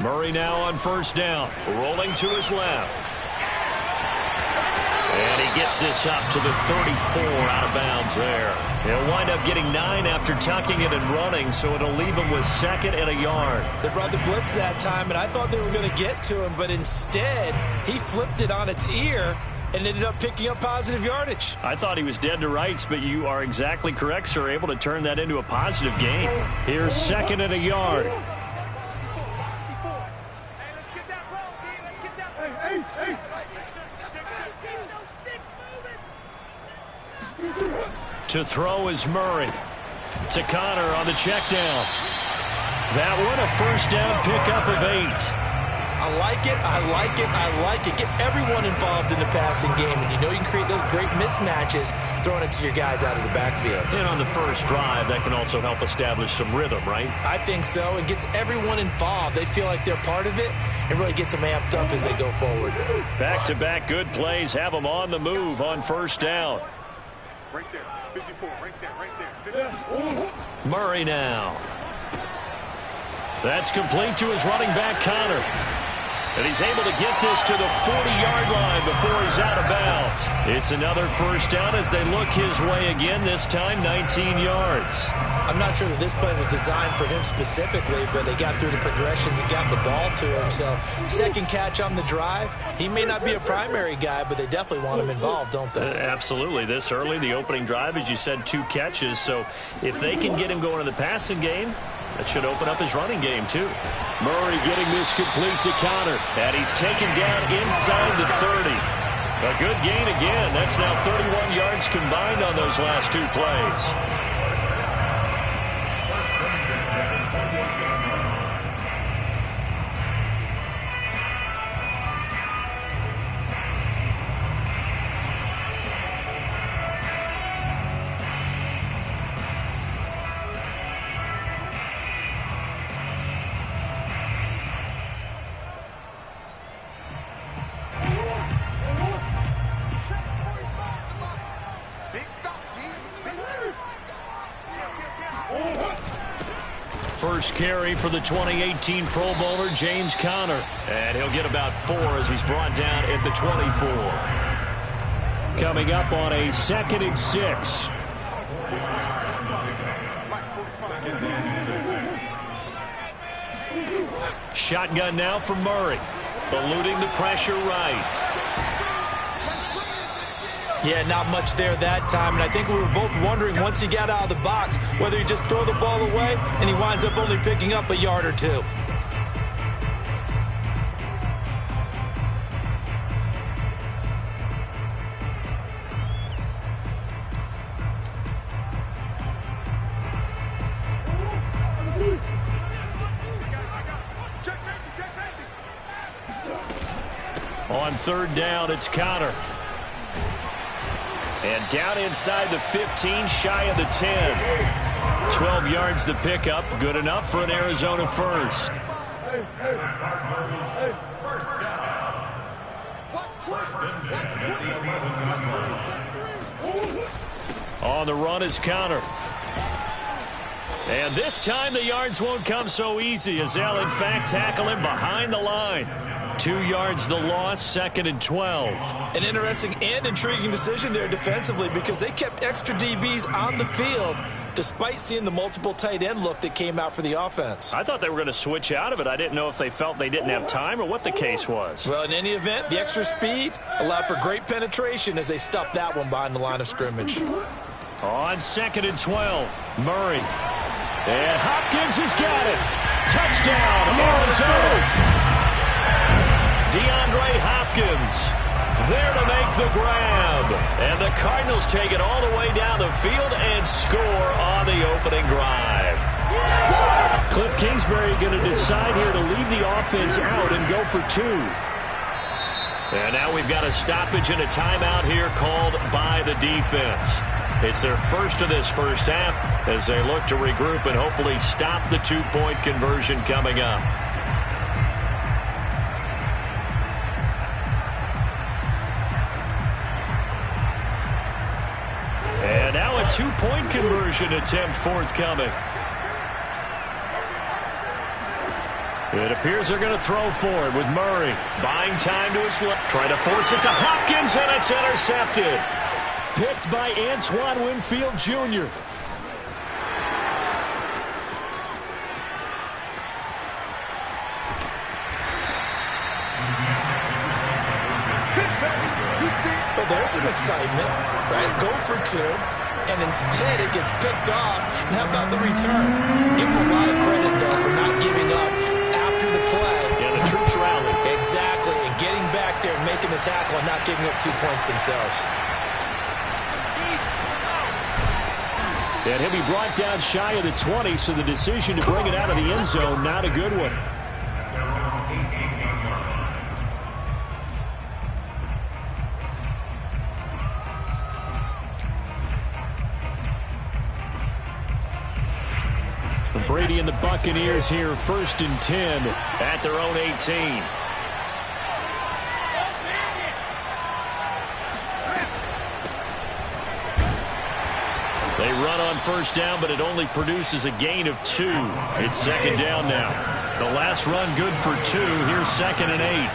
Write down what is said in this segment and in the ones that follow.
Murray now on first down, rolling to his left. And he gets this up to the 34, out of bounds there. He'll wind up getting 9 after tucking it and running, so it'll leave him with 2nd and a yard. They brought the blitz that time, and I thought they were going to get to him, but instead he flipped it on its ear and ended up picking up positive yardage. I thought he was dead to rights, but you are exactly correct, sir. Able to turn that into a positive gain. Here's 2nd and a yard. To throw is Murray. To Connor on the check down. That one a first down pickup of 8. I like it, I like it, I like it. Get everyone involved in the passing game, and you know you can create those great mismatches throwing it to your guys out of the backfield. And on the first drive, that can also help establish some rhythm, right? I think so. It gets everyone involved. They feel like they're part of it and really gets them amped up as they go forward. Back-to-back good plays have them on the move on first down. Right there, 54, right there, 54. Murray now. That's complete to his running back, Connor. And he's able to get this to the 40-yard line before he's out of bounds. It's another first down as they look his way again, this time 19 yards. I'm not sure that this play was designed for him specifically, but they got through the progressions and got the ball to him. So, second catch on the drive. He may not be a primary guy, but they definitely want him involved, don't they? Absolutely. This early, the opening drive, as you said, 2 catches. So, if they can get him going in the passing game, that should open up his running game, too. Murray getting this complete to Connor. And he's taken down inside the 30. A good gain again. That's now 31 yards combined on those last 2 plays. First carry for the 2018 Pro Bowler, James Conner. And he'll get about 4 as he's brought down at the 24. Coming up on a 2nd and 6. Shotgun now for Murray. Eluding the pressure right. Yeah, not much there that time, and I think we were both wondering once he got out of the box whether he just throw the ball away and he winds up only picking up a yard or 2. On 3rd down, it's Connor. And down inside the 15, shy of the 10. 12 yards the pickup, good enough for an Arizona first. On the run is Connor. And this time the yards won't come so easy as they'll in fact tackle him behind the line. 2 yards the loss, 2nd and 12. An interesting and intriguing decision there defensively because they kept extra DBs on the field despite seeing the multiple tight end look that came out for the offense. I thought they were going to switch out of it. I didn't know if they felt they didn't have time or what the case was. Well, in any event, the extra speed allowed for great penetration as they stuffed that one behind the line of scrimmage. On 2nd and 12, Murray. And Hopkins has got it. Touchdown, Arizona. DeAndre Hopkins there to make the grab. And the Cardinals take it all the way down the field and score on the opening drive. Cliff Kingsbury going to decide here to leave the offense out and go for 2. And now we've got a stoppage and a timeout here called by the defense. It's their first of this first half as they look to regroup and hopefully stop the 2-point conversion coming up. And now a 2-point conversion attempt forthcoming. It appears they're going to throw for it with Murray. Buying time to his left. Trying to force it to Hopkins, and it's intercepted. Picked by Antoine Winfield Jr. Well, there's some excitement, right? Go for two, and instead it gets picked off. And how about the return? Give him a lot of credit, though, for not giving up after the play. Yeah, the troops rallied. Exactly, and getting back there and making the tackle and not giving up 2 points themselves. And he'll be brought down shy of the 20, so the decision to bring it out of the end zone, not a good one. Brady and the Buccaneers here, 1st and 10 at their own 18. They run on 1st down, but it only produces a gain of 2. It's 2nd down now. The last run good for 2. Here's 2nd and 8.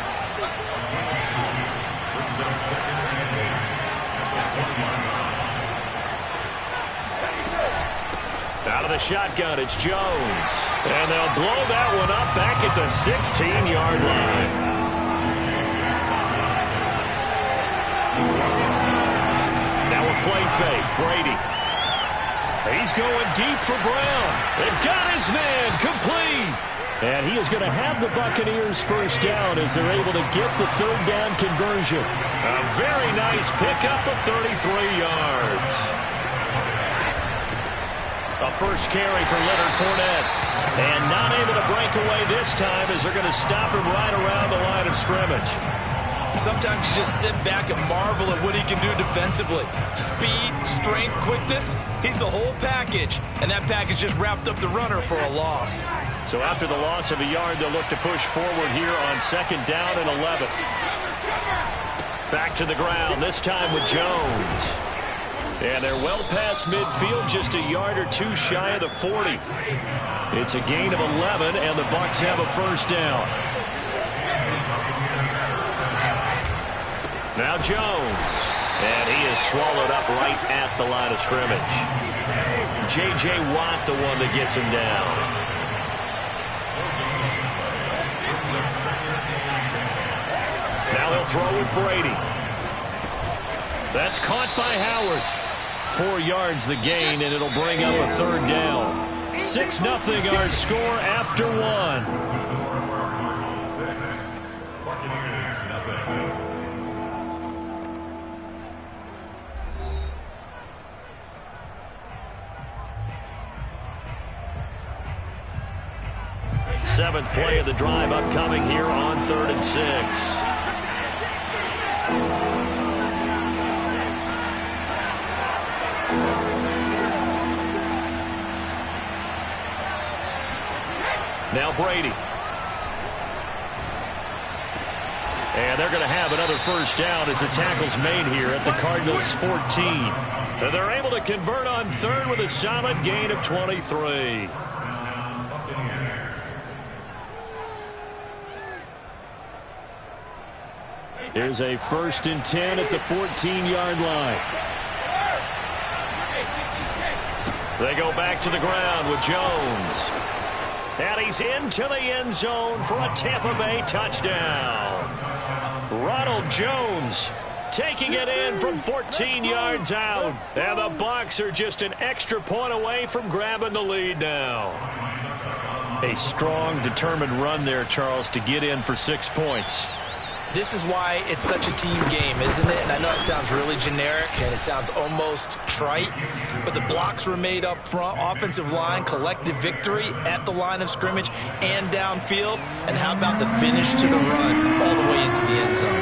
Out of the shotgun, it's Jones. And they'll blow that one up back at the 16-yard line. Now a play fake. Brady. He's going deep for Brown. They've got his man complete. And he is going to have the Buccaneers 1st down as they're able to get the 3rd down conversion. A very nice pickup of 33 yards. A first carry for Leonard Fournette. And not able to break away this time as they're going to stop him right around the line of scrimmage. Sometimes you just sit back and marvel at what he can do defensively. Speed, strength, quickness, he's the whole package. And that package just wrapped up the runner for a loss. So after the loss of a yard, they'll look to push forward here on 2nd down and 11. Back to the ground, this time with Jones. And they're well past midfield, just a yard or 2 shy of the 40. It's a gain of 11, and the Bucs have a 1st down. Now Jones. And he is swallowed up right at the line of scrimmage. J.J. Watt, the one that gets him down. Now he'll throw with Brady. That's caught by Howard. 4 yards the gain, and it'll bring up a 3rd down. 6-0 our score after 1. Seventh play of the drive upcoming here on 3rd and 6. Now Brady. And they're going to have another 1st down as the tackle's made here at the Cardinals' 14. And they're able to convert on 3rd with a solid gain of 23. Here's a 1st and 10 at the 14-yard line. They go back to the ground with Jones. And he's into the end zone for a Tampa Bay touchdown. Ronald Jones taking it in from 14 yards out. And the Bucs are just an extra point away from grabbing the lead now. A strong, determined run there, Charles, to get in for 6 points. This is why it's such a team game, isn't it? And I know it sounds really generic and it sounds almost trite, but the blocks were made up front, offensive line, collective victory at the line of scrimmage and downfield. And how about the finish to the run all the way into the end zone?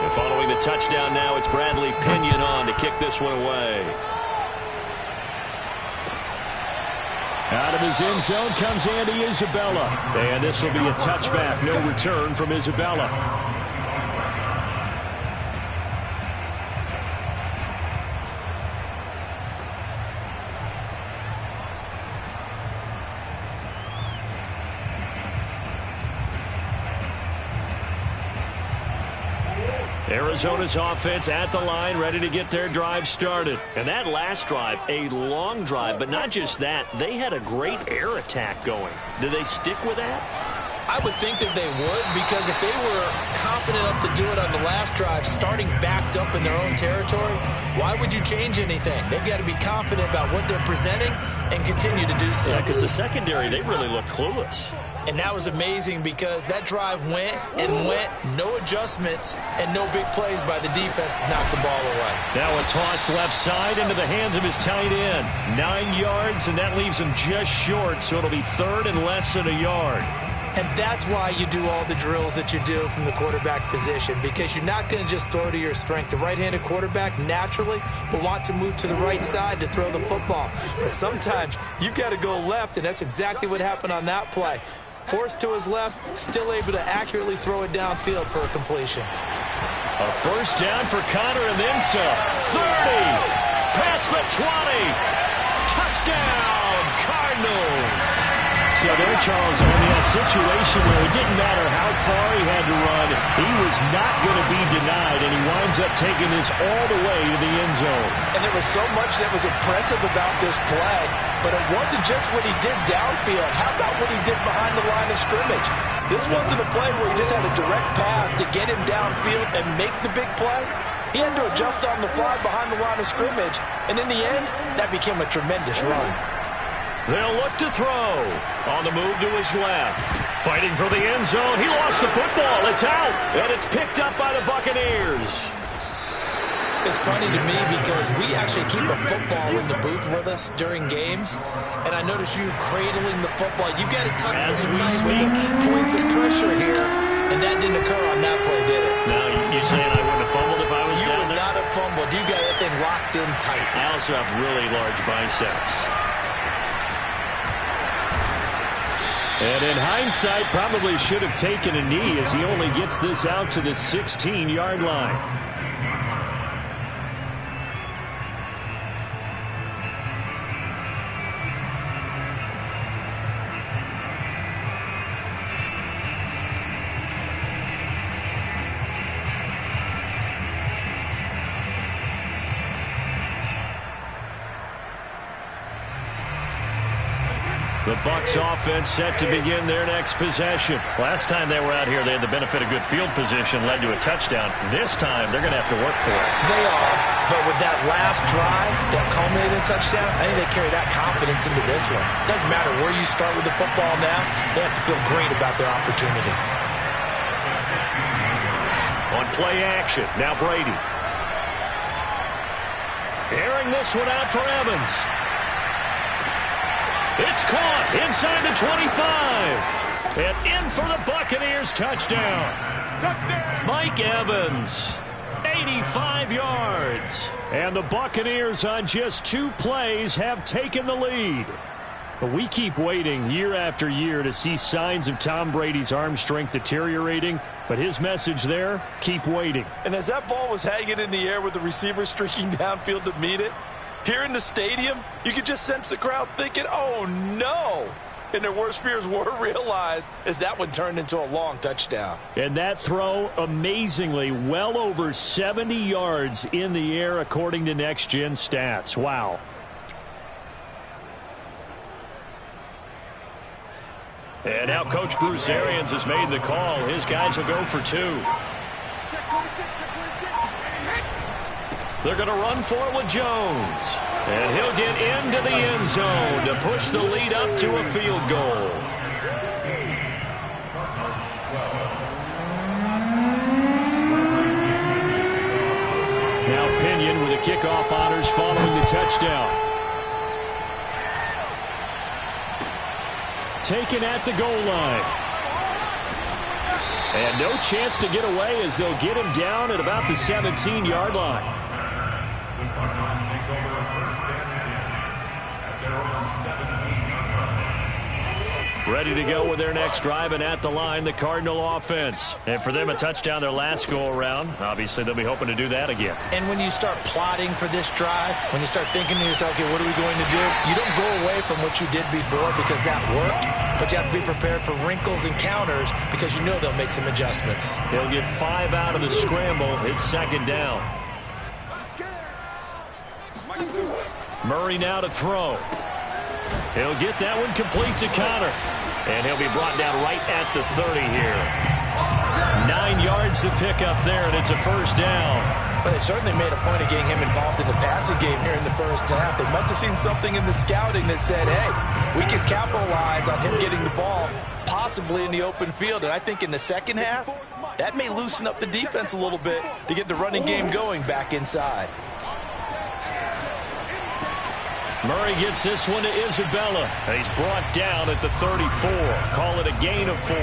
And following the touchdown now, it's Bradley Pinion on to kick this one away. Out of his end zone comes Andy Isabella. And this will be a touchback. No return from Isabella. Arizona's offense at the line, ready to get their drive started. And that last drive, a long drive, but not just that. They had a great air attack going. Do they stick with that? I would think that they would, because if they were confident enough to do it on the last drive, starting backed up in their own territory, why would you change anything? They've got to be confident about what they're presenting and continue to do so. Yeah, because the secondary, they really looked clueless. And that was amazing because that drive went and went, no adjustments, and no big plays by the defense to knock the ball away. Now a toss left side into the hands of his tight end. 9 yards, and that leaves him just short, so it'll be third and less than a yard. And that's why you do all the drills that you do from the quarterback position, because you're not going to just throw to your strength. The right-handed quarterback naturally will want to move to the right side to throw the football. But sometimes you've got to go left, and that's exactly what happened on that play. Forced to his left, still able to accurately throw it downfield for a completion. A first down for Connor and then some. 30, past the 20, touchdown Cardinals. So there, Charles, in a situation where it didn't matter how far he had to run, he was not going to be denied, and he winds up taking this all the way to the end zone. And there was so much that was impressive about this play, but it wasn't just what he did downfield. How about what he did behind the line of scrimmage? This wasn't a play where he just had a direct path to get him downfield and make the big play. He had to adjust on the fly behind the line of scrimmage, and in the end, that became a tremendous run. They'll look to throw. On the move to his left. Fighting for the end zone. He lost the football. It's out. And it's picked up by the Buccaneers. It's funny to me because we actually keep a football in the booth with us during games. And I notice you cradling the football. You got it tucked as we tight speak. With the points of pressure here. And that didn't occur on that play, did it? Now, you saying I wouldn't have fumbled if I was down there? You would not have fumbled. You got that thing locked in tight. I also have really large biceps. And in hindsight, probably should have taken a knee as he only gets this out to the 16-yard line. The Bucs offense set to begin their next possession. Last time they were out here, they had the benefit of good field position, led to a touchdown. This time, they're going to have to work for it. They are, but with that last drive, that culminated touchdown, I think they carry that confidence into this one. Doesn't matter where you start with the football now, they have to feel great about their opportunity. On play action, now Brady. Airing this one out for Evans. It's caught inside the 25. And in for the Buccaneers touchdown. Mike Evans, 85 yards. And the Buccaneers on just 2 plays have taken the lead. But we keep waiting year after year to see signs of Tom Brady's arm strength deteriorating. But his message there, keep waiting. And as that ball was hanging in the air with the receiver streaking downfield to meet it, here in the stadium, you could just sense the crowd thinking, oh, no. And their worst fears were realized as that one turned into a long touchdown. And that throw, amazingly, well over 70 yards in the air, according to Next Gen Stats. Wow. And now Coach Bruce Arians has made the call. His guys will go for 2. They're going to run for it with Jones. And he'll get into the end zone to push the lead up to a field goal. Now Pinion with the kickoff honors following the touchdown. Taken at the goal line. And no chance to get away as they'll get him down at about the 17-yard line. Ready to go with their next drive, and at the line, the Cardinal offense. And for them, a touchdown their last go-around. Obviously, they'll be hoping to do that again. And when you start plotting for this drive, when you start thinking to yourself, okay, what are we going to do? You don't go away from what you did before because that worked, but you have to be prepared for wrinkles and counters because you know they'll make some adjustments. He'll get 5 out of the scramble. It's second down. Murray now to throw. He'll get that one complete to Connor. And he'll be brought down right at the 30 here. 9 yards to pick up there, and it's a first down. But they certainly made a point of getting him involved in the passing game here in the first half. They must have seen something in the scouting that said, hey, we can capitalize on him getting the ball possibly in the open field. And I think in the second half, that may loosen up the defense a little bit to get the running game going back inside. Murray gets this one to Isabella. He's brought down at the 34. Call it a gain of 4.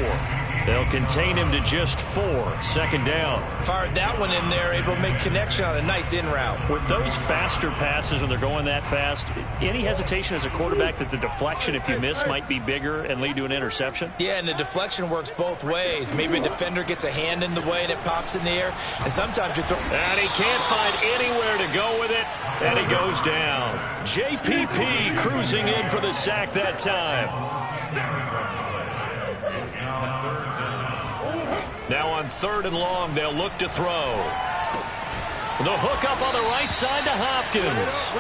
They'll contain him to just 4. Second down. Fired that one in there, able to make connection on a nice in route. With those faster passes when they're going that fast, any hesitation as a quarterback that the deflection, if you miss, might be bigger and lead to an interception? Yeah, and the deflection works both ways. Maybe a defender gets a hand in the way and it pops in the air, and sometimes you throw... And he can't find anywhere to go with it, and he goes down. JPP cruising in for the sack that time. Now on 3rd and long, they'll look to throw. The hook up on the right side to Hopkins.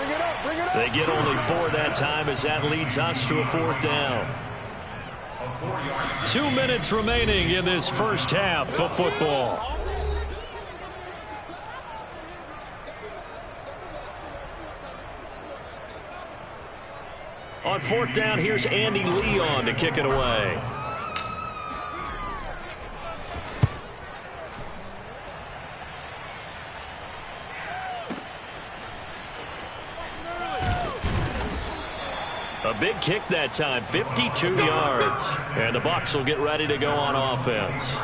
They get only 4 that time as that leads us to a 4th down. 2 minutes remaining in this first half of football. On 4th down, here's Andy Leon to kick it away. A big kick that time, 52 yards. And the Bucs will get ready to go on offense.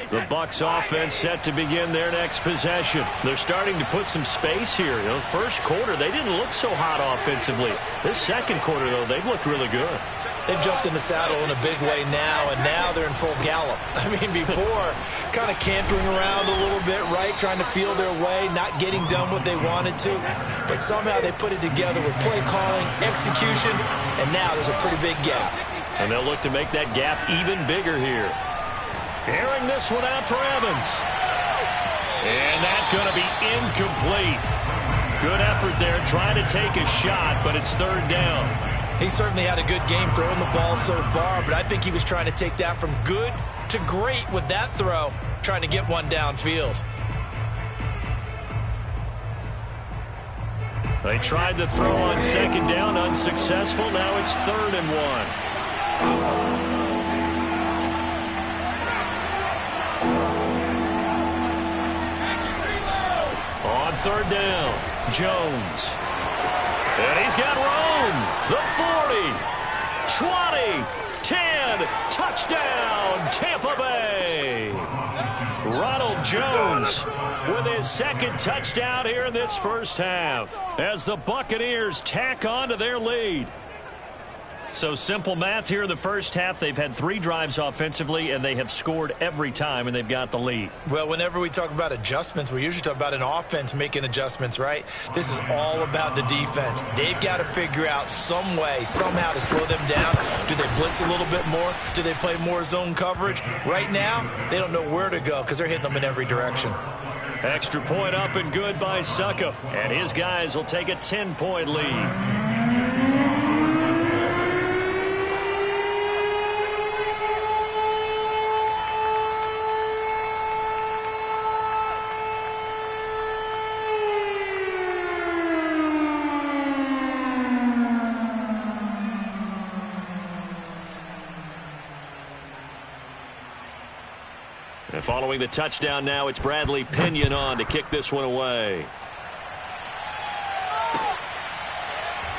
The Bucs offense set to begin their next possession. They're starting to put some space here. You know, first quarter, they didn't look so hot offensively. This second quarter, though, they've looked really good. They've jumped in the saddle in a big way now, and now they're in full gallop. I mean, before, kind of cantering around a little bit, right, trying to feel their way, not getting done what they wanted to. But somehow they put it together with play calling, execution, and now there's a pretty big gap. And they'll look to make that gap even bigger here. Airing this one out for Evans. And that's going to be incomplete. Good effort there, trying to take a shot, but it's 3rd down. He certainly had a good game throwing the ball so far, but I think he was trying to take that from good to great with that throw, trying to get one downfield. They tried the throw on 2nd down, unsuccessful. Now it's 3rd and 1. On 3rd down, Jones. And he's got room. The 40, 20, 10, touchdown, Tampa Bay. Ronald Jones with his 2nd touchdown here in this first half as the Buccaneers tack on to their lead. So simple math here in the first half. They've had 3 drives offensively, and they have scored every time, and they've got the lead. Well, whenever we talk about adjustments, we usually talk about an offense making adjustments, right? This is all about the defense. They've got to figure out some way, somehow to slow them down. Do they blitz a little bit more? Do they play more zone coverage? Right now, they don't know where to go because they're hitting them in every direction. Extra point up and good by Suckup. And his guys will take a 10-point lead. And following the touchdown now, it's Bradley Pinion on to kick this one away.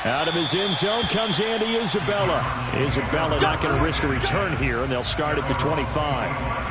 Out of his end zone comes Andy Isabella. Isabella not going to risk a return here, and they'll start at the 25.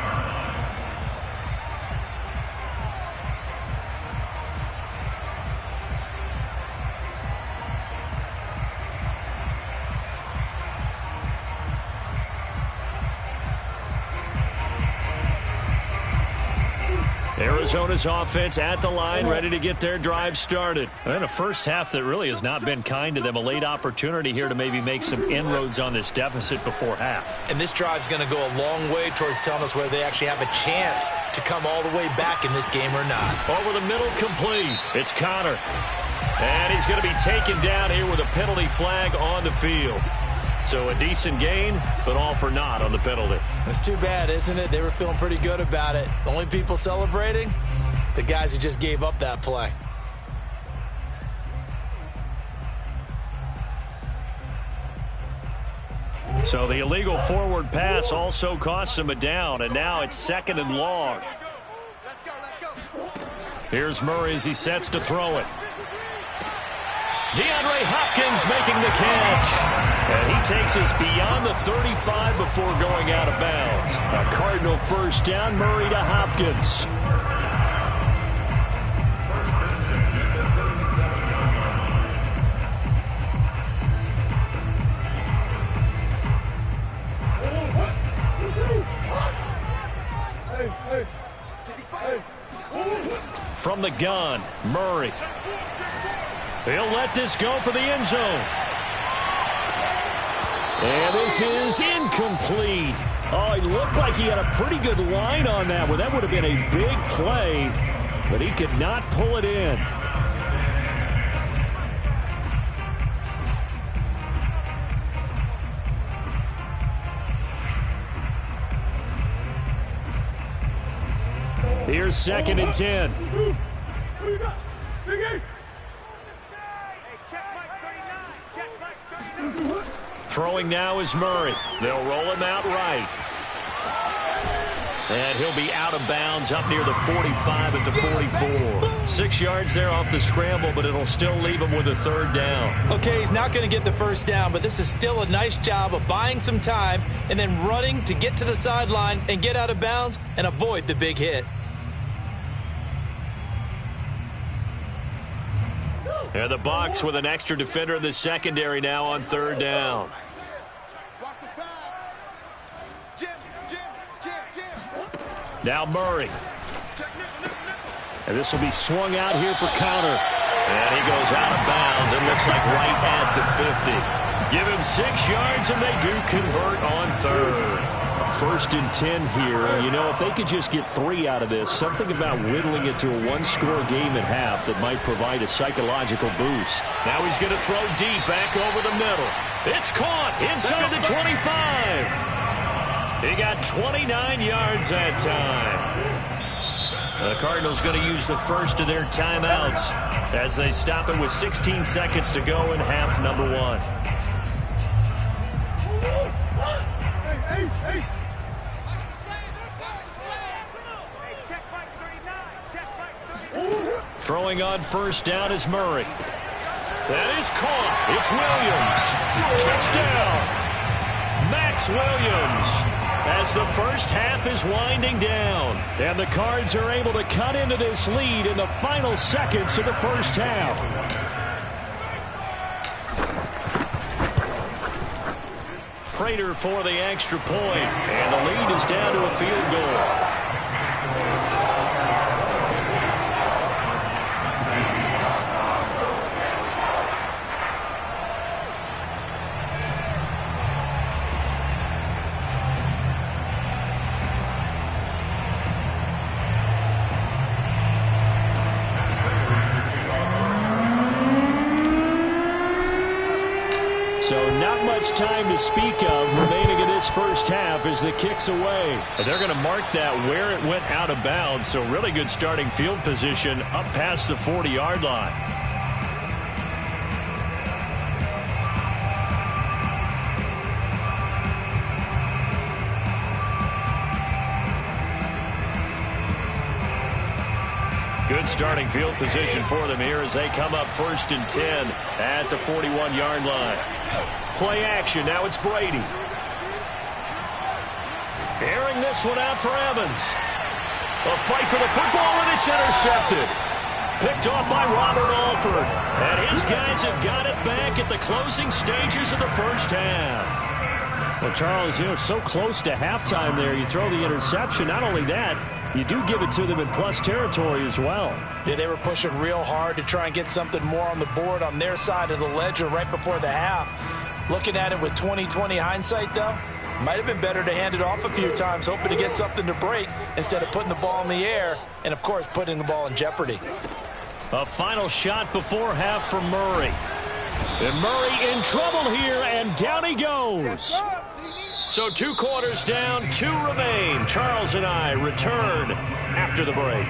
Arizona's offense at the line, ready to get their drive started. And a first half that really has not been kind to them. A late opportunity here to maybe make some inroads on this deficit before half. And this drive's going to go a long way towards telling us whether they actually have a chance to come all the way back in this game or not. Over the middle, complete. It's Connor. And he's going to be taken down here with a penalty flag on the field. So a decent gain, but all for naught on the penalty. It's too bad, isn't it? They were feeling pretty good about it. The only people celebrating, the guys who just gave up that play. So the illegal forward pass also costs him a down, and now it's 2nd and long. Here's Murray as he sets to throw it. DeAndre Hopkins making the catch. And he takes us beyond the 35 before going out of bounds. A Cardinal first down, Murray to Hopkins. From the gun, Murray. He'll let this go for the end zone. And this is incomplete. Oh, he looked like he had a pretty good line on that one. That would have been a big play, but he could not pull it in. Here's 2nd and 10. Throwing now is Murray. They'll roll him out right. And he'll be out of bounds up near the 45 at the 44. 6 yards there off the scramble, but it'll still leave him with a 3rd down. Okay, he's not going to get the 1st down, but this is still a nice job of buying some time and then running to get to the sideline and get out of bounds and avoid the big hit. And the Bucs with an extra defender in the secondary now on 3rd down. Now Murray. And this will be swung out here for Connor. And he goes out of bounds. It looks like right at the 50. Give him 6 yards, and they do convert on 3rd. 1st and 10 here. You know, if they could just get 3 out of this, something about whittling it to a 1-score game at half that might provide a psychological boost. Now he's going to throw deep back over the middle. It's caught inside the 25. He got 29 yards that time. The Cardinals going to use the first of their timeouts as they stop it with 16 seconds to go in half number 1. Throwing on 1st down is Murray. That is caught. It's Williams. Touchdown. Max Williams. As the first half is winding down. And the Cards are able to cut into this lead in the final seconds of the first half. Prater for the extra point. And the lead is down to a field goal. So not much time to speak of remaining in this first half as the kick's away. And they're going to mark that where it went out of bounds. So really good starting field position up past the 40-yard line. Good starting field position for them here as they come up 1st and 10 at the 41-yard line. Play action. Now it's Brady. Airing this one out for Evans. A fight for the football, and it's intercepted. Picked off by Robert Alford. And his guys have got it back at the closing stages of the first half. Well, Charles, so close to halftime there. You throw the interception. Not only that, you do give it to them in plus territory as well. Yeah, they were pushing real hard to try and get something more on the board on their side of the ledger right before the half. Looking at it with 20/20 hindsight, though, might have been better to hand it off a few times, hoping to get something to break instead of putting the ball in the air and, of course, putting the ball in jeopardy. A final shot before half for Murray. And Murray in trouble here, and down he goes. So 2 quarters down, 2 remain. Charles and I return after the break.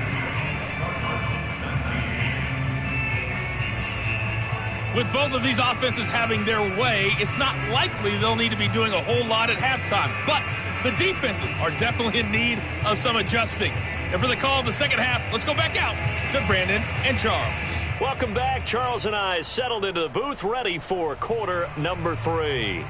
With both of these offenses having their way, it's not likely they'll need to be doing a whole lot at halftime. But the defenses are definitely in need of some adjusting. And for the call of the second half, let's go back out to Brandon and Charles. Welcome back. Charles and I settled into the booth, ready for quarter number 3.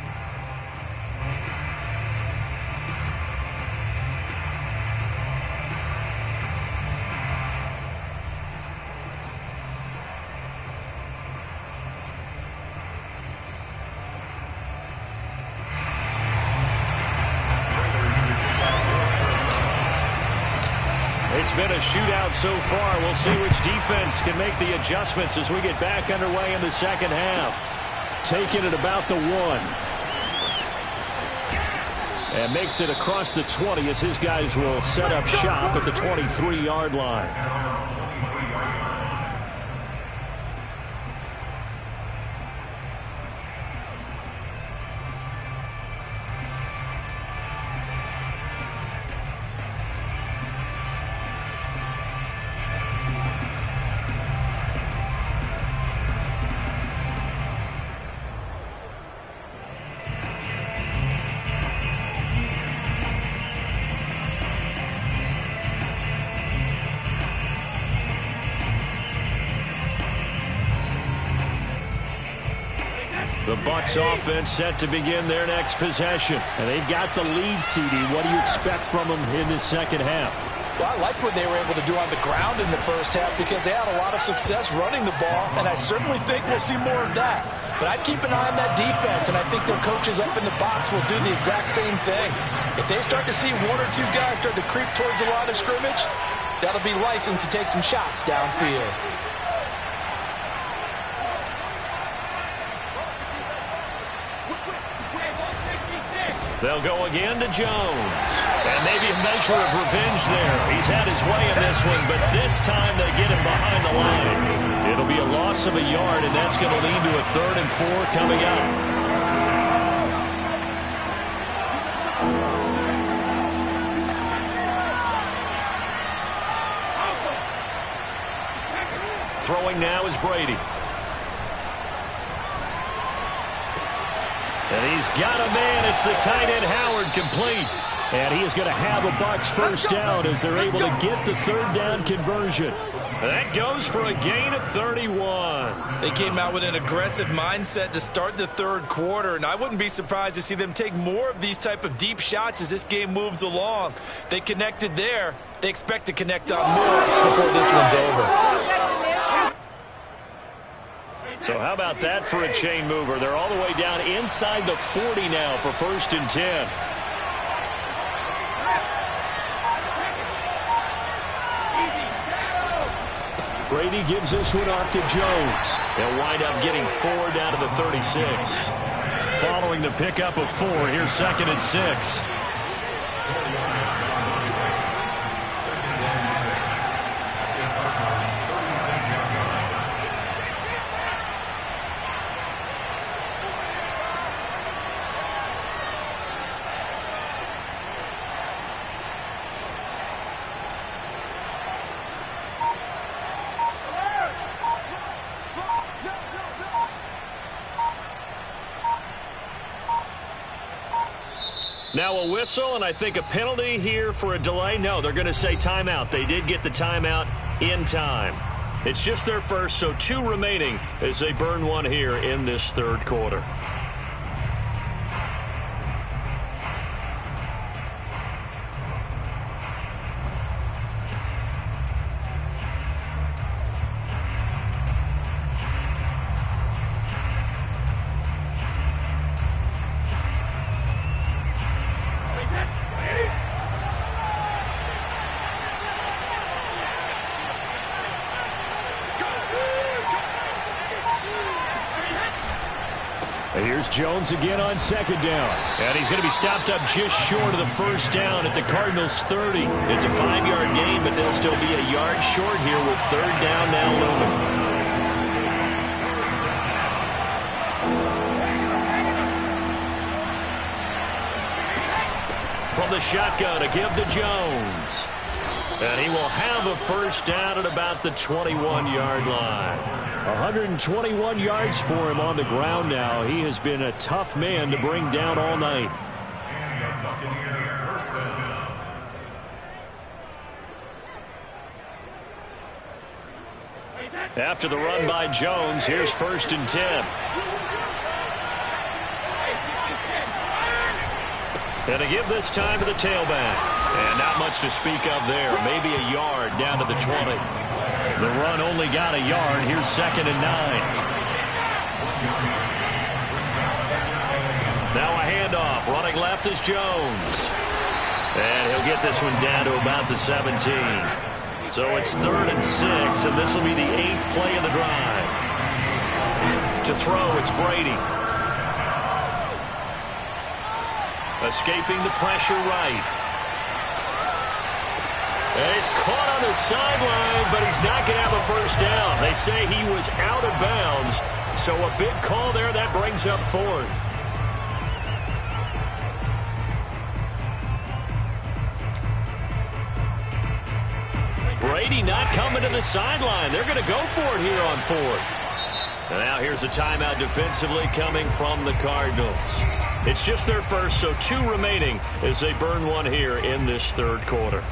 It's been a shootout so far. We'll see which defense can make the adjustments as we get back underway in the second half. Taking it about the 1. And makes it across the 20 as his guys will set up shop at the 23-yard line. The Bucs offense set to begin their next possession. And they've got the lead, CD. What do you expect from them in the second half? Well, I like what they were able to do on the ground in the first half because they had a lot of success running the ball, and I certainly think we'll see more of that. But I'd keep an eye on that defense, and I think their coaches up in the box will do the exact same thing. If they start to see 1 or 2 guys start to creep towards the line of scrimmage, that'll be license to take some shots downfield. They'll go again to Jones. And maybe a measure of revenge there. He's had his way in this one, but this time they get him behind the line. It'll be a loss of a yard, and that's going to lead to a 3rd and 4 coming up. Throwing now is Brady. And he's got a man. It's the tight end Howard, complete. And he is going to have a Bucs first down as they're able to get the 3rd down conversion. That goes for a gain of 31. They came out with an aggressive mindset to start the 3rd quarter, and I wouldn't be surprised to see them take more of these type of deep shots as this game moves along. They connected there. They expect to connect on more before this one's over. So how about that for a chain mover? They're all the way down inside the 40 now for 1st and 10. Brady gives this one off to Jones. They'll wind up getting 4 down to the 36. Following the pickup of 4, here's 2nd and 6. Now a whistle, and I think a penalty here for a delay. No, they're going to say timeout. They did get the timeout in time. It's just their first, so 2 remaining as they burn one here in this third quarter. Here's Jones again on second down. And he's going to be stopped up just short of the first down at the Cardinals' 30. It's a 5-yard gain, but they'll still be a yard short here with third down now looming. From the shotgun, a give to Jones. And he will have a first down at about the 21-yard line. 121 yards for him on the ground now. He has been a tough man to bring down all night. After the run by Jones, here's 1st and 10. And a give this time to the tailback. And not much to speak of there. Maybe a yard down to the 20. The run only got a yard. Here's 2nd and 9. Now a handoff. Running left is Jones. And he'll get this one down to about the 17. So it's 3rd and 6, and this will be the 8th play of the drive. To throw, it's Brady. Escaping the pressure right. And he's caught on the sideline, but he's not going to have a first down. They say he was out of bounds, so a big call there. That brings up 4th. Brady not coming to the sideline. They're going to go for it here on 4th. And now here's a timeout defensively coming from the Cardinals. It's just their first, so 2 remaining as they burn one here in this third quarter.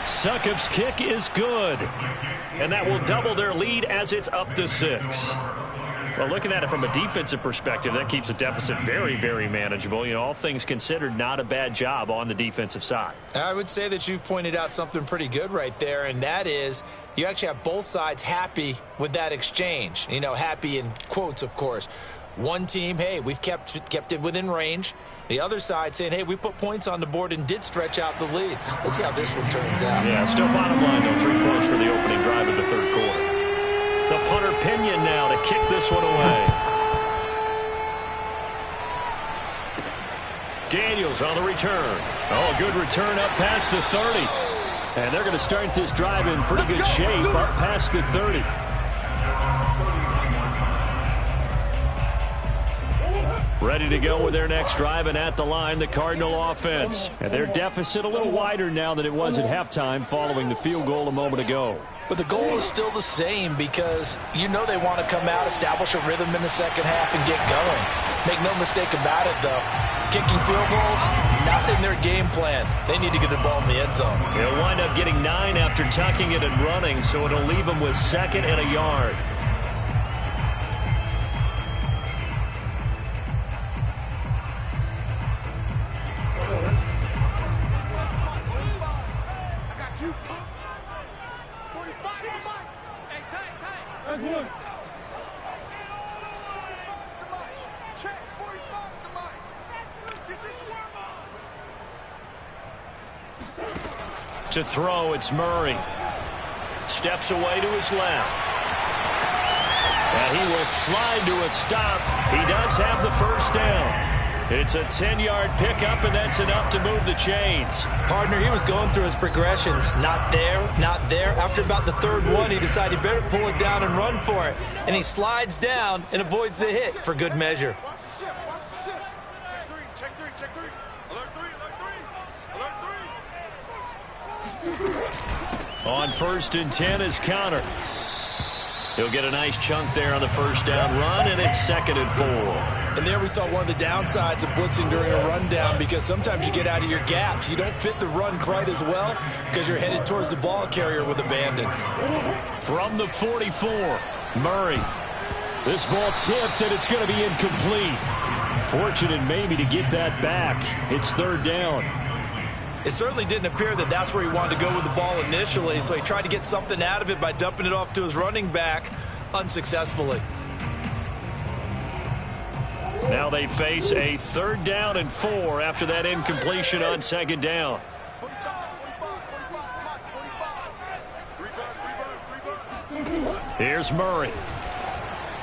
Succop's kick is good. And that will double their lead as it's up to 6. Well, looking at it from a defensive perspective, that keeps the deficit very, very manageable. You know, all things considered, not a bad job on the defensive side. I would say that you've pointed out something pretty good right there, and that is you actually have both sides happy with that exchange. You know, happy in quotes, of course. One team, hey, we've kept it within range. The other side saying, hey, we put points on the board and did stretch out the lead. Let's see how this one turns out. Yeah, still bottom line, though, 3 points for the opening drive of the third quarter. The punter Pinion now to kick this one away. Daniels on the return. Oh, good return up past the 30. And they're going to start this drive in pretty good shape up past the 30. Ready to go with their next drive, and at the line, the Cardinal offense. And their deficit a little wider now than it was at halftime following the field goal a moment ago. But the goal is still the same because you know they want to come out, establish a rhythm in the second half, and get going. Make no mistake about it, though. Kicking field goals, not in their game plan. They need to get the ball in the end zone. He'll wind up getting 9 after tucking it and running, so it'll leave him with 2nd and a yard. To throw, it's Murray. Steps away to his left. And he will slide to a stop. He does have the first down. It's a 10-yard pickup, and that's enough to move the chains. Partner, he was going through his progressions. Not there, not there. After about the third one, he decided he better pull it down and run for it. And he slides down and avoids the hit for good measure. On 1st and 10 is Connor. He'll get a nice chunk there on the first down run, and it's 2nd and 4. And there we saw one of the downsides of blitzing during a rundown, because sometimes you get out of your gaps. You don't fit the run quite as well because you're headed towards the ball carrier with abandon. From the 44, Murray. This ball tipped, and it's going to be incomplete. Fortunate maybe to get that back. It's 3rd down. It certainly didn't appear that that's where he wanted to go with the ball initially, so he tried to get something out of it by dumping it off to his running back unsuccessfully. Now they face a 3rd down and 4 after that incompletion on 2nd down. Here's Murray.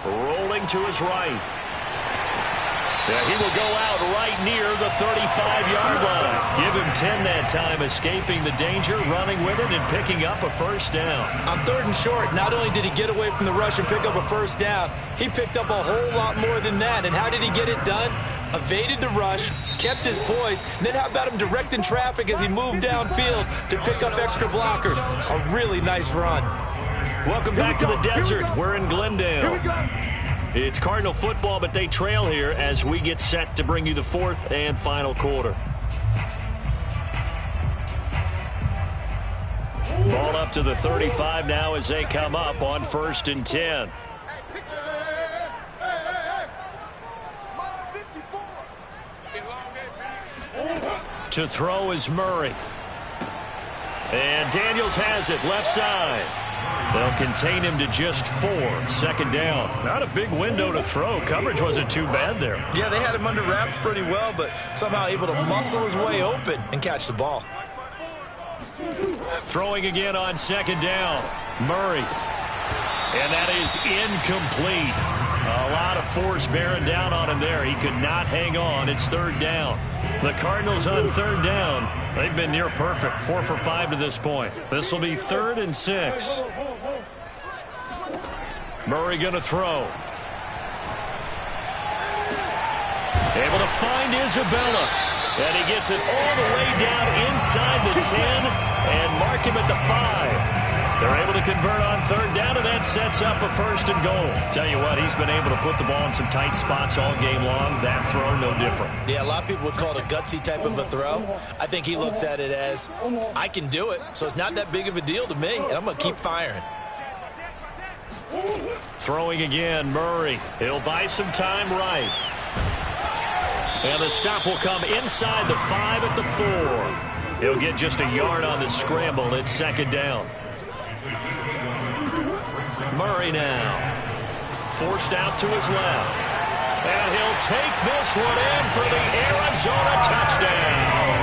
Rolling to his right. Yeah, he will go out right near the 35-yard line. Give him 10 that time, escaping the danger, running with it, and picking up a first down. On 3rd and short, not only did he get away from the rush and pick up a first down, he picked up a whole lot more than that. And how did he get it done? Evaded the rush, kept his poise, and then how about him directing traffic as he moved downfield to pick up extra blockers? A really nice run. Welcome back to the desert. We're in Glendale. It's Cardinal football, but they trail here as we get set to bring you the 4th and final quarter. Ball up to the 35 now as they come up on 1st and 10. To throw is Murray. And Daniels has it left side. They'll contain him to just 4. 2nd down. Not a big window to throw. Coverage wasn't too bad there. Yeah, they had him under wraps pretty well, but somehow able to muscle his way open and catch the ball. Throwing again on 2nd down. Murray. And that is incomplete. A lot of force bearing down on him there. He could not hang on. It's 3rd down. The Cardinals on 3rd down. They've been near perfect. 4 for 5 to this point. This will be 3rd and 6. Murray going to throw. Able to find Isabella. And he gets it all the way down inside the 10 and mark him at the 5. They're able to convert on 3rd down, and that sets up a 1st and goal. Tell you what, he's been able to put the ball in some tight spots all game long. That throw, no different. Yeah, a lot of people would call it a gutsy type of a throw. I think he looks at it as, I can do it, so it's not that big of a deal to me, and I'm going to keep firing. Throwing again, Murray. He'll buy some time right. And the stop will come inside the 5 at the 4. He'll get just a yard on the scramble. It's 2nd down. Murray now. Forced out to his left. And he'll take this one in for the Arizona touchdown.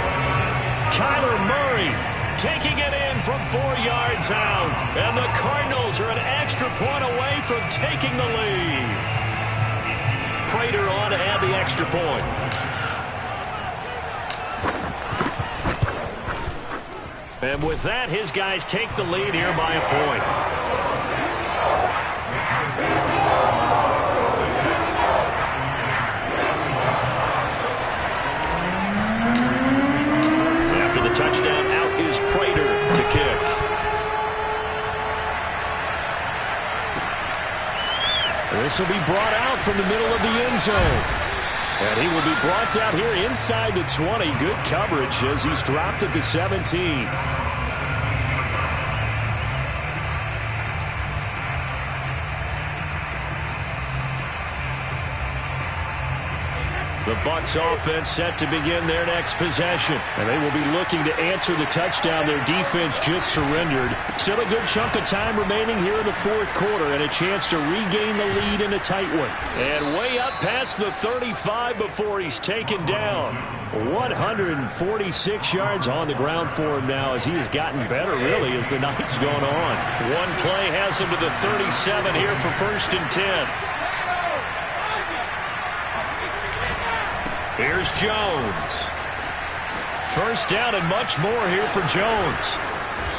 Kyler Murray taking it in from 4 yards out. And the Cardinals are an extra point away from taking the lead. Prater on to add the extra point. And with that, his guys take the lead here by a point. After the touchdown, out is Prater to kick. This will be brought out from the middle of the end zone. And he will be brought down here inside the 20. Good coverage as he's dropped at the 17. The Bucs offense set to begin their next possession. And they will be looking to answer the touchdown their defense just surrendered. Still a good chunk of time remaining here in the 4th quarter and a chance to regain the lead in a tight one. And way up past the 35 before he's taken down. 146 yards on the ground for him now as he has gotten better really as the night's gone on. One play has him to the 37 here for 1st and 10. Here's Jones. First down and much more here for Jones.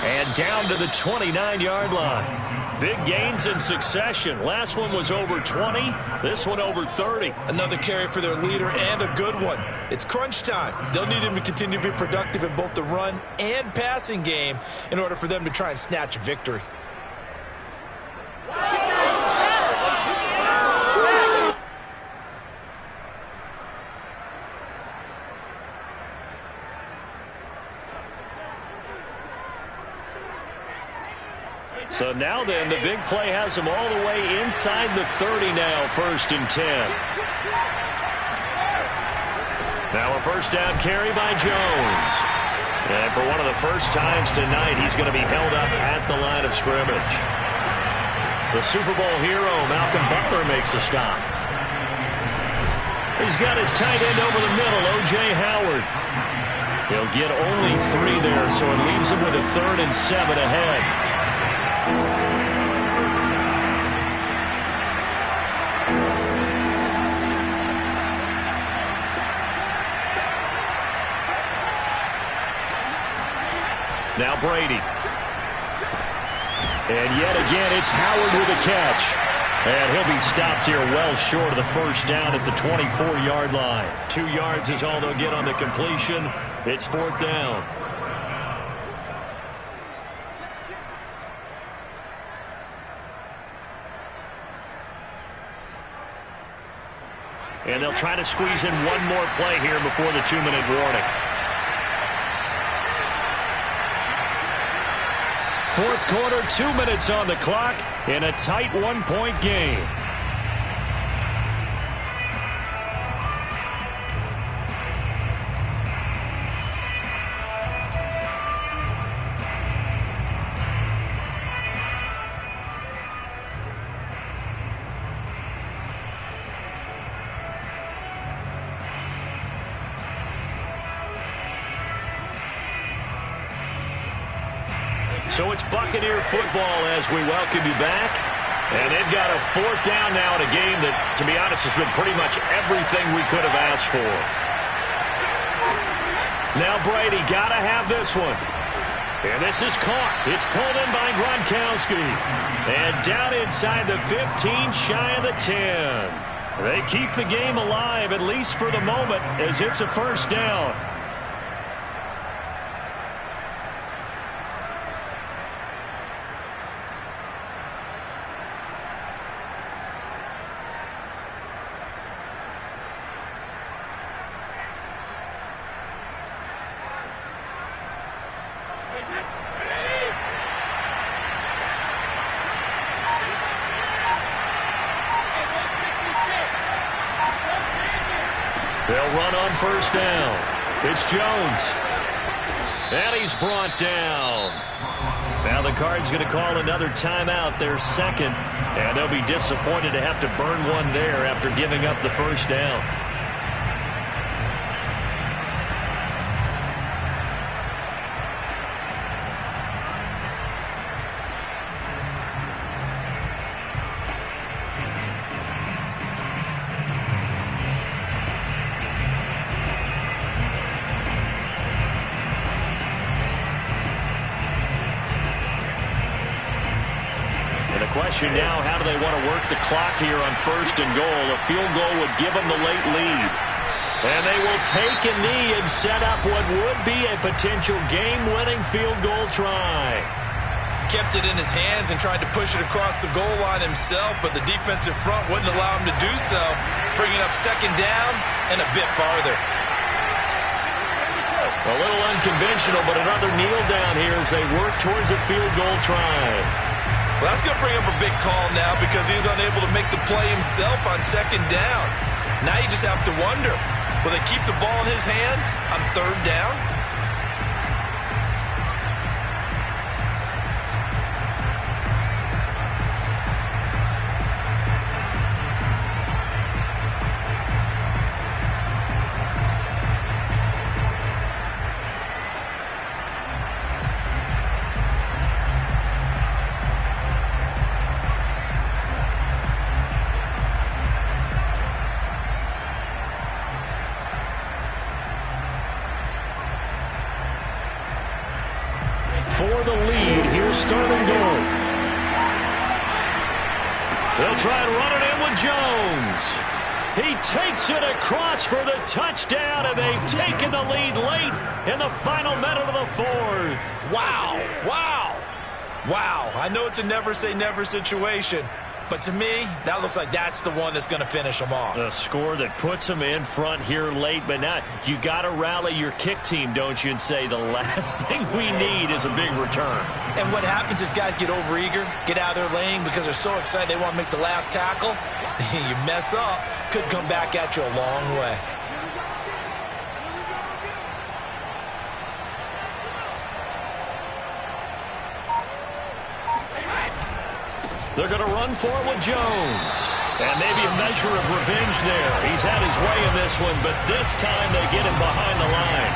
And down to the 29-yard line. Big gains in succession. Last one was over 20. This one over 30. Another carry for their leader and a good one. It's crunch time. They'll need him to continue to be productive in both the run and passing game in order for them to try and snatch a victory. So now then, the big play has them all the way inside the 30 now, 1st and 10. Now a first down carry by Jones. And for one of the first times tonight, he's going to be held up at the line of scrimmage. The Super Bowl hero, Malcolm Butler, makes a stop. He's got his tight end over the middle, O.J. Howard. He'll get only 3 there, so it leaves him with a 3rd and 7 ahead. Now Brady. And yet again, it's Howard with a catch. And he'll be stopped here well short of the first down at the 24-yard line. 2 yards is all they'll get on the completion. It's 4th down. And they'll try to squeeze in one more play here before the 2-minute warning. 4th quarter, 2 minutes on the clock in a tight 1-point game. So it's Buccaneer football as we welcome you back. And they've got a 4th down now in a game that, to be honest, has been pretty much everything we could have asked for. Now Brady, got to have this one. And this is caught. It's pulled in by Gronkowski. And down inside the 15, shy of the 10. They keep the game alive, at least for the moment, as it's a first down. They'll run on first down. It's Jones. And he's brought down. Now the Cards going to call another timeout, their 2nd. And they'll be disappointed to have to burn one there after giving up the first down. Question now, how do they want to work the clock here on 1st and goal? A field goal would give them the late lead. And they will take a knee and set up what would be a potential game-winning field goal try. Kept it in his hands and tried to push it across the goal line himself, but the defensive front wouldn't allow him to do so, bringing up 2nd down and a bit farther. A little unconventional, but another kneel down here as they work towards a field goal try. Well, that's going to bring up a big call now because he's unable to make the play himself on 2nd down. Now you just have to wonder, will they keep the ball in his hands on 3rd down? For the lead, here's 3rd and goal. They'll try and run it in with Jones. He takes it across for the touchdown, and they've taken the lead late in the final minute of the 4th. Wow, wow, wow. I know it's a never say never situation, But to me, that looks like that's the one that's going to finish them off. A score that puts them in front here late, but now you got to rally your kick team, don't you, and say the last thing we need is a big return. And what happens is guys get overeager, get out of their lane because they're so excited they want to make the last tackle. You mess up, could come back at you a long way. They're going to run for it with Jones. And maybe a measure of revenge there. He's had his way in this one, but this time they get him behind the line.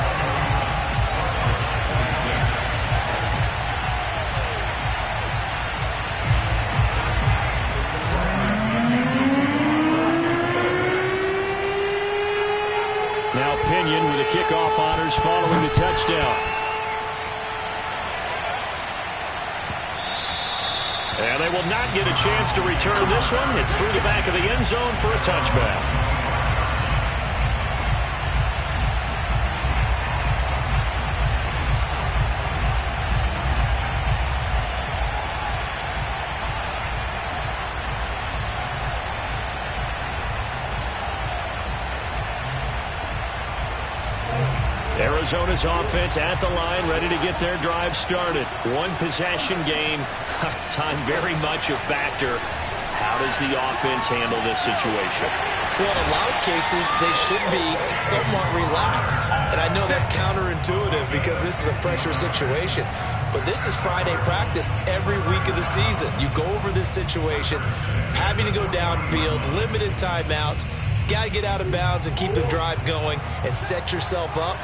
Now Pinion with the kickoff honors following the touchdown. And they will not get a chance to return this one. It's through the back of the end zone for a touchback. Arizona's offense at the line, ready to get their drive started. One possession game. Time very much a factor. How does the offense handle this situation? Well, in a lot of cases, they should be somewhat relaxed. And I know that's counterintuitive because this is a pressure situation. But this is Friday practice every week of the season. You go over this situation, having to go downfield, limited timeouts, got to get out of bounds and keep the drive going and set yourself up.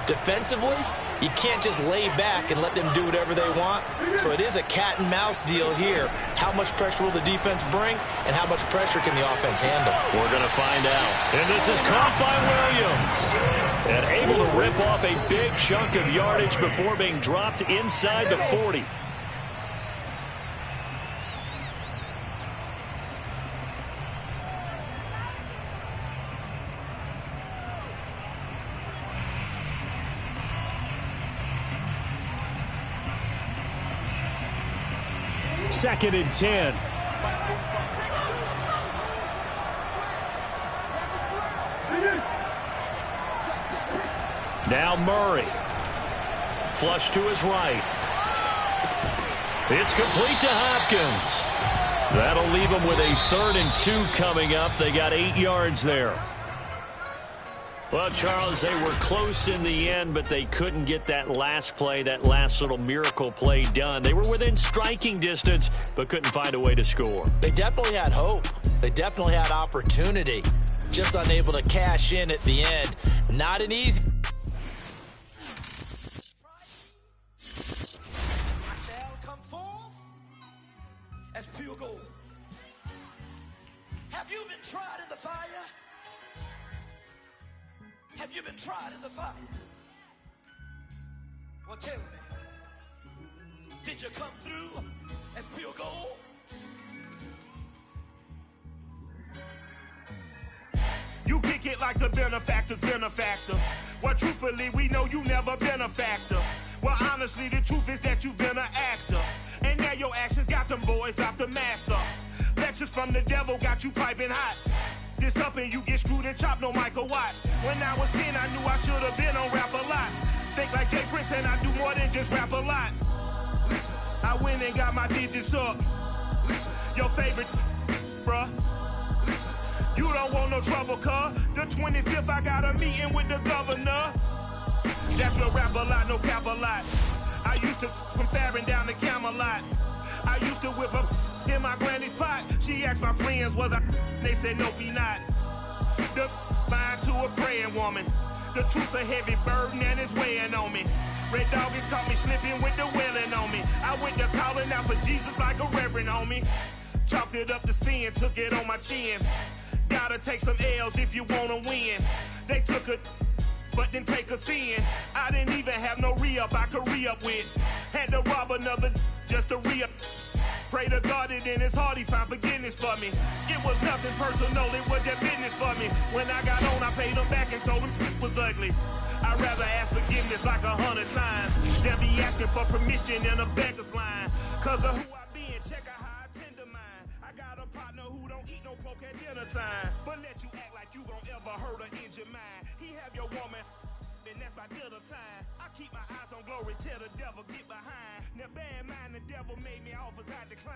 Defensively, you can't just lay back and let them do whatever they want. So it is a cat and mouse deal here. How much pressure will the defense bring, and how much pressure can the offense handle? We're going to find out. And this is caught by Williams. And able to rip off a big chunk of yardage before being dropped inside the 40. Second and 10. Now Murray. Flush to his right. It's complete to Hopkins. That'll leave them with a 3rd and 2 coming up. They got 8 yards there. Well, Charles, they were close in the end, but they couldn't get that last play, that last little miracle play done. They were within striking distance, but couldn't find a way to score. They definitely had hope. They definitely had opportunity. Just unable to cash in at the end. Not an easy... I shall come forth as pure gold. Have you been tried in the fire? Have you been tried in the fire? Well, tell me, did you come through as pure gold? You kick it like the benefactor's benefactor. Well, truthfully, we know you never been a factor. Well, honestly, the truth is that you've been an actor. And now your actions got them boys drop the mask up. Lectures from the devil got you piping hot. This up and you get screwed and chopped, no Michael Watts. When I was 10, I knew I should have been on rap a lot. Think like Jay Prince and I do more than just rap a lot. Listen, I went and got my digits up. Listen, your favorite, bruh. Listen, you don't want no trouble, cuz. The 25th, I got a meeting with the governor. That's what rap a lot, no cap a lot. I used to from Farron down to Camelot. I used to whip up in my granny's pot. She asked my friends, was I? They said, nope, he not. The mind to a praying woman. The truth's a heavy burden and it's weighing on me. Red doggies caught me slipping with the wailing on me. I went to calling out for Jesus like a reverend on me. Chalked it up to sin, took it on my chin. Gotta take some L's if you wanna win. They took a but didn't take a sin. I didn't even have no re-up I could re-up with. Had to rob another just to re-up. Pray to God that in his heart he found forgiveness for me. It was nothing personal, it was just business for me. When I got on, I paid him back and told him it was ugly. I'd rather ask forgiveness like 100 times than be asking for permission in a beggar's line. Cause of who I be and check out how I tend to mine. I got a who don't eat no pork at dinner time, but let you act like you gon' ever hurt or injure mine. He have your woman, and that's by dinner time. I keep my eyes on glory till the devil get behind. Now bad mind, the devil made me offers I decline.